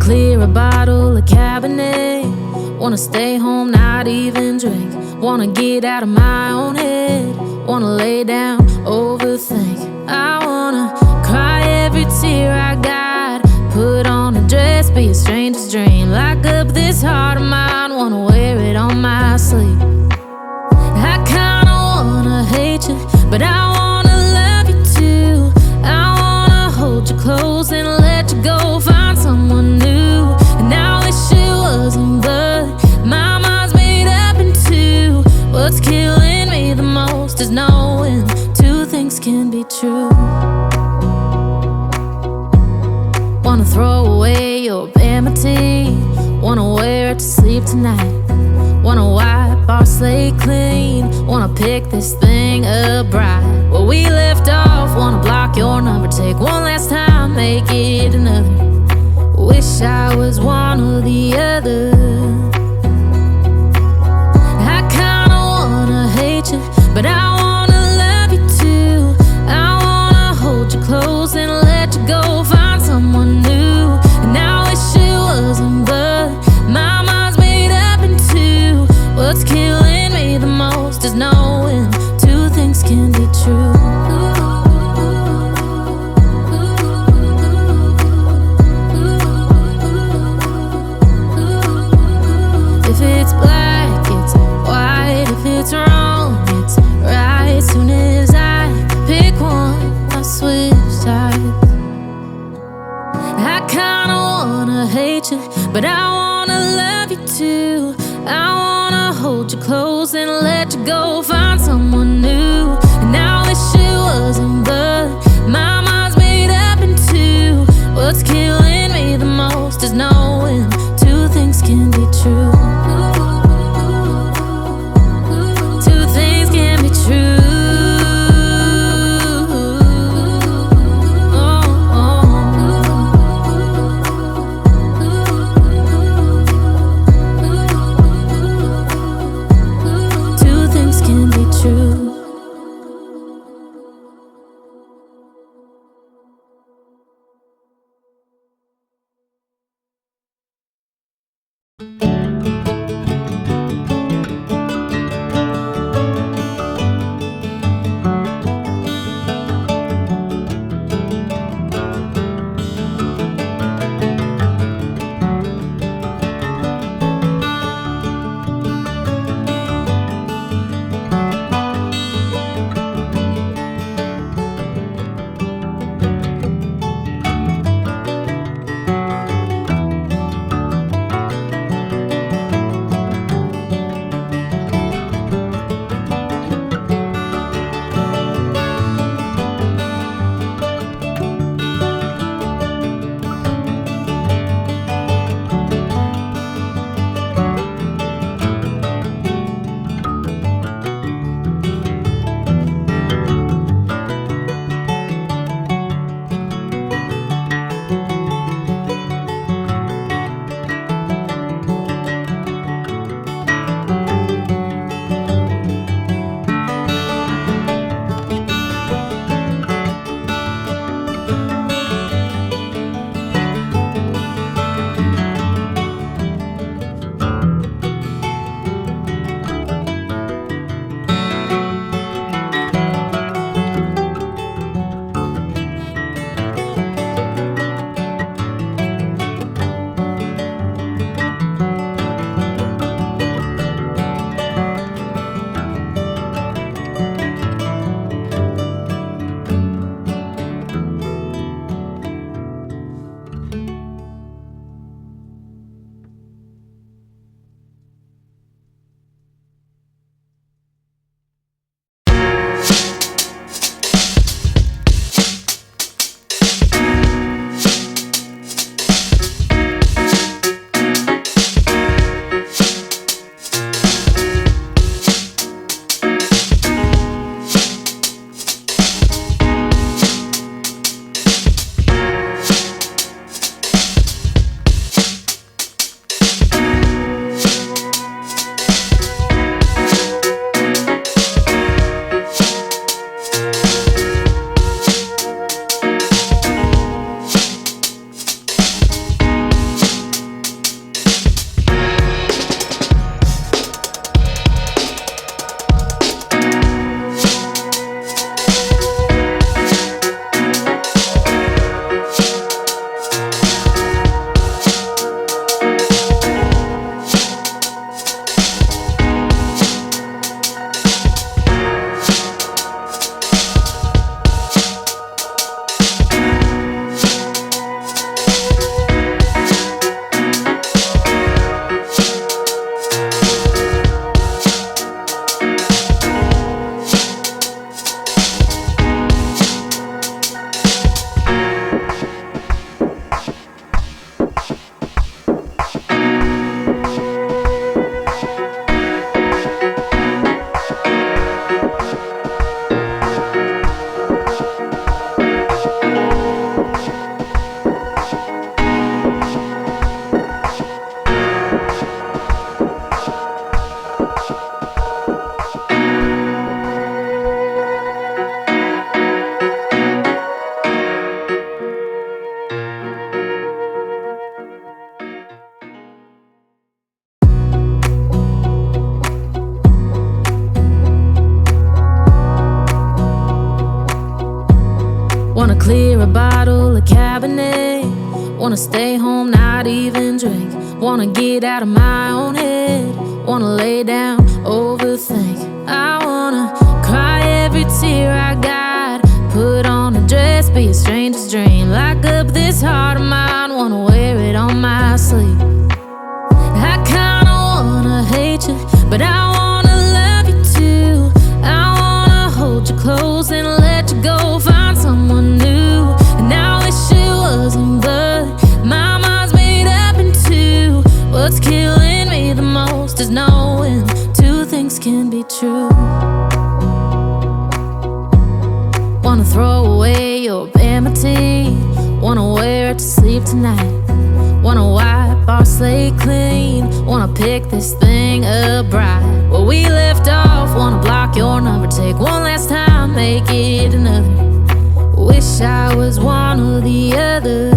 clear a bottle of Cabernet. Wanna stay home, not even drink. Wanna get out of my own head. Wanna lay down, overthink. I wanna cry every tear I got. Put on a dress, be a stranger's dream. Lock up this heart of mine, wanna wear it on my sleeve. I kinda wanna hate you, but I wanna love you too. I wanna hold you close and let you go, find someone new. And I wish it wasn't, but my mind's made up in two. What's killing me the most is knowing two things can be true. Wanna throw away your vanity. Wanna wear it to sleep tonight. Wanna wipe our slate clean. Wanna pick this thing up right where we left off. Wanna block your number, take one last time, make it another. Wish I was one or the other. I kinda wanna hate you, but I wanna love you too. I wanna hold you close and let you go, find someone new. And I wish it wasn't, but my mind's made up in two. What's killing me the most is knowing two things can be true. If it's black, it's white. If it's wrong, it's right. Soon as I pick one, I switch sides. I kinda wanna hate you, but I wanna love you too. I wanna hold you close and let you go, find someone new. And I wish it wasn't, but my mind's made up in two. What's killing me the most is knowing two things can be true. Two things can be true. bottle of Cabernet. Wanna stay home, not even drink. Wanna get out of my own head. Wanna lay down, overthink. I wanna cry every tear I got. Put on a dress, be a stranger's dream. Lock up this heart of mine, wanna wear it on my sleeve. I kinda wanna hate you, but I wanna love you too. I wanna hold you close and let you go, find someone new. And I wish it wasn't, but my mind's made up in two. What's killing me the most is knowing two things can be true. Wanna throw away your vanity. Wanna wear it to sleep tonight. Wanna wipe our slate clean. Wanna pick this thing up right where we left off. Wanna block your number, take one last time, make it another. Wish I was one or the other.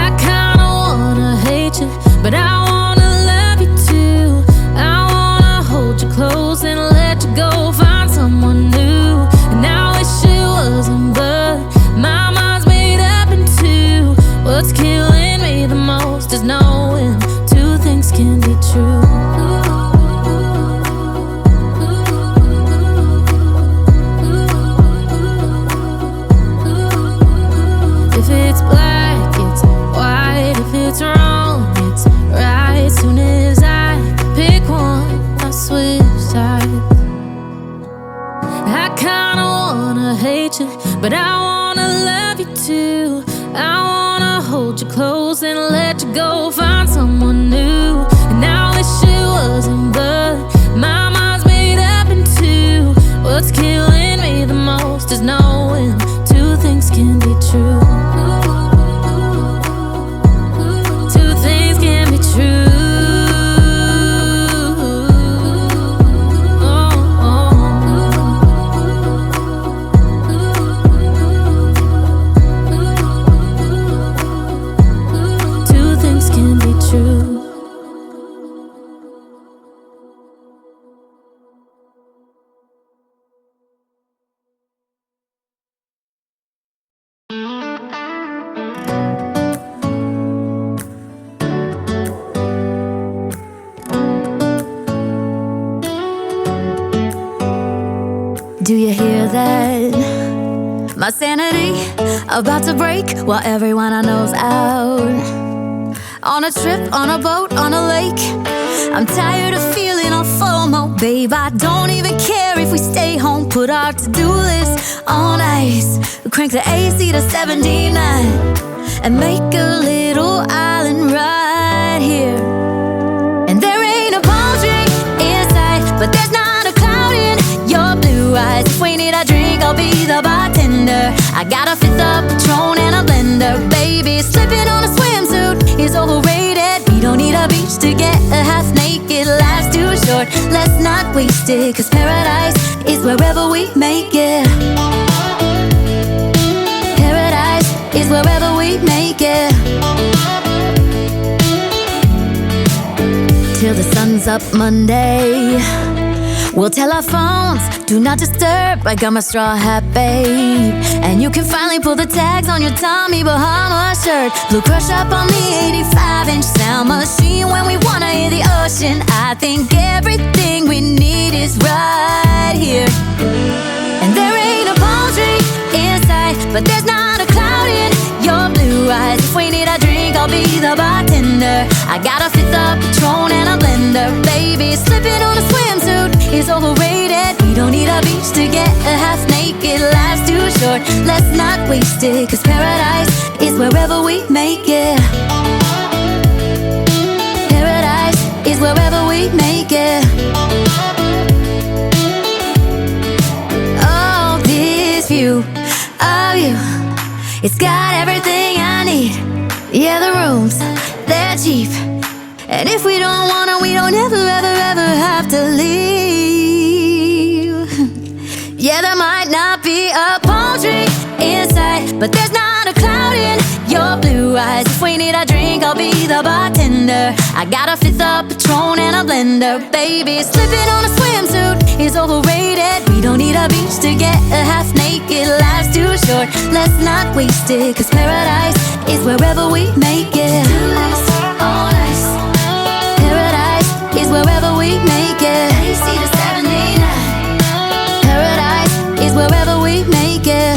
I kinda wanna hate you, but I wanna love you too. I wanna hold you close and let you go, find someone new. And I wish it wasn't, but my mind's made up in two. What's killing me the most is knowing two things can be true. If it's black, it's white. If it's wrong, it's right. Soon as I pick one, I switch sides. I kinda wanna hate you, but I wanna love you too. I wanna hold you close and let you go, find someone new. And I wish it wasn't, but my mind's made up in two. What's killing me the most is knowing two things can be true. Two things can be true. Do you hear that? My sanity about to break while everyone I know's out. On a trip, on a boat, on a lake. I'm tired of feeling all FOMO. Babe, I don't even care if we stay home. Put our to-do list on ice. Crank the AC to 79 and make a little island right here. And there ain't a palm tree in sight, but there's not a cloud in your blue eyes. If we need a drink, I'll be the bartender. I got a fifth of Patron and a blender. Baby, slipping on a swimsuit is overrated. We don't need a beach to get a half naked. Life's too short, let's not waste it. Cause paradise is wherever we make it. Paradise is wherever we make it. Till the sun's up Monday, we'll tell our phones, do not disturb. I got my straw hat, babe. And you can finally pull the tags on your Tommy Bahama shirt. Blue crush up on the 85-inch sound machine. When we wanna hear the ocean, I think everything we need is right here. And there ain't a palm tree in sight, but there's not a cloud in your blue eyes. If we need a drink, I'll be the bartender. I got a fifth of Patron and a blender. Baby, slipping on a swimsuit is overrated. We don't need a beach to get a half naked. Life's too short, let's not waste it. Cause paradise is wherever we make it. Paradise is wherever we make it. Oh, this view of you, it's got everything I need. Yeah, the rooms, they're cheap. And if we don't wanna, we don't ever, ever, ever have to leave. Yeah, there might not be a palm tree in sight, but there's not a cloud in your blue eyes. If we need a drink, I'll be the bartender. I got a fifth of Patron and a blender. Baby, slipping on a swimsuit is overrated. We don't need a beach to get a half naked. Life's too short, let's not waste it, 'cause paradise is wherever we make it. Paradise is wherever we make it. AC to 79. Paradise is wherever we make it.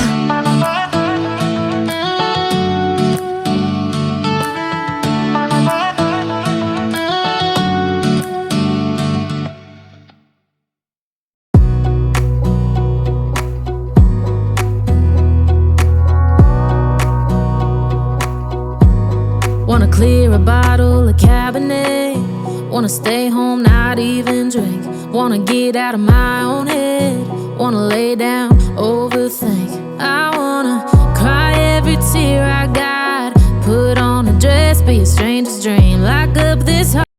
Wanna clear a bottle of Cabernet. Wanna stay home, not even drink. Wanna get out of my own head. Wanna lay down, overthink.